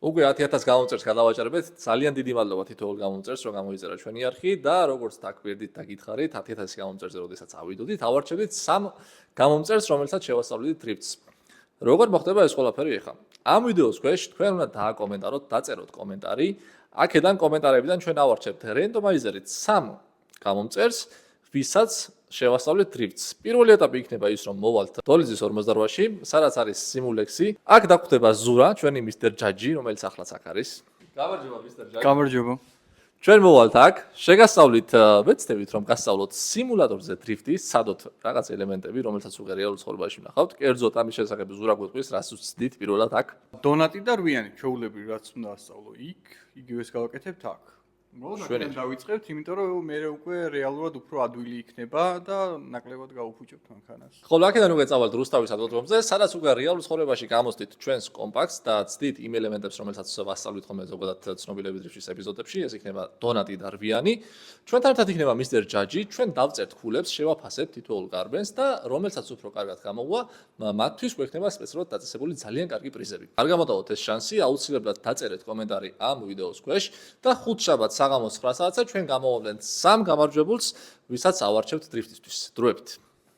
უკვე 10.000 გამომწერს გადავაჭერებთ. ძალიან დიდი მადლობა თითოეულ გამომწერს, რომ გამოიწერა ჩვენი არხი და როგორც დაგვირდით და გითხარით 10.000 გამომწერზე, როდესაც ავიდოდით, ავარჩევდით 3 გამომწერს, რომელსაც შევასწავლით დრიფტს. როგორ მოხდება ეს ყველაფერი ახლა? ამ ვიდეოს ქვეშ თქვენ უნდა დააკომენტაროთ, დაწეროთ კომენტარი. აქედან კომენტარებიდან ჩვენ ავარჩევთ რენდომაიზერით 3 გამომწერს, ვისაც შევასწავლეთ დრიფტს. პირველი ეტაპი იქნება ის, რომ მოვალთ დოლიზის 48-ში, სადაც არის სიმულექსი. აქ დაგვხდება ზურა, ჩვენი მისტერ ჯაჯი, რომელიც ახლაც აქ არის. გამარჯობა მისტერ ჯაჯი. გამარჯობა. ჩვენ მოვალთ აქ, შეგასწავლით, ვეცდებით რომ გასწავლოთ სიმულატორზე დრიფტის, სადოთ რაღაც ელემენტები, რომელსაც უკვე რეალურ ცხოვრებაში ვნახავთ. კერძოდ ამის შესახებ ზურა გვეტყვის, რას ვცდით პირველად აქ. დონატი და რვიანი ჩვეულებრივ რაც უნდა ასწავლო იქ, იგივეს გავაკეთებთ აქ. ჩვენ დავიწყებთ, იმიტომ რომ მე უკვე რეალურად უფრო ადვილი იქნება და ნაკლებად გავუფუჭებთ მანქანას. ხოლო აქედან უკვე წავალთ რუსთავის ადრომზე, სადაც უკვე რეალურ ცხოვრებაში გამოსდით ჩვენს კომპაქტს და ცდით იმ ელემენტებს, რომელსაც ვასწავლით ხოლმე ზოგადად ცნობილები დრიფტის ეპიზოდებში, ეს იქნება დონატი და რვიანი. ჩვენთან ერთად იქნება მისტერ ჯაჯი, ჩვენ დავწერთ ქულებს, შევაფასებთ თითოეულ გარბენს და რომელსაც უფრო კარგად გამოვა, მათთვის გვექნება სპეციალურად დაწესებული ძალიან კარგი პრიზები. არ გამოდავოთ ეს შანსი, აუცილებლად დაწერეთ კომენტარი ამ ვიდეოს ქვეშ და ხუთშაბათს საღამოს 9 საათზე ჩვენ გამოვავლენთ 3 გამარჯვებულს, ვისაც ავარჩევთ დრიფტისთვის. დროებით.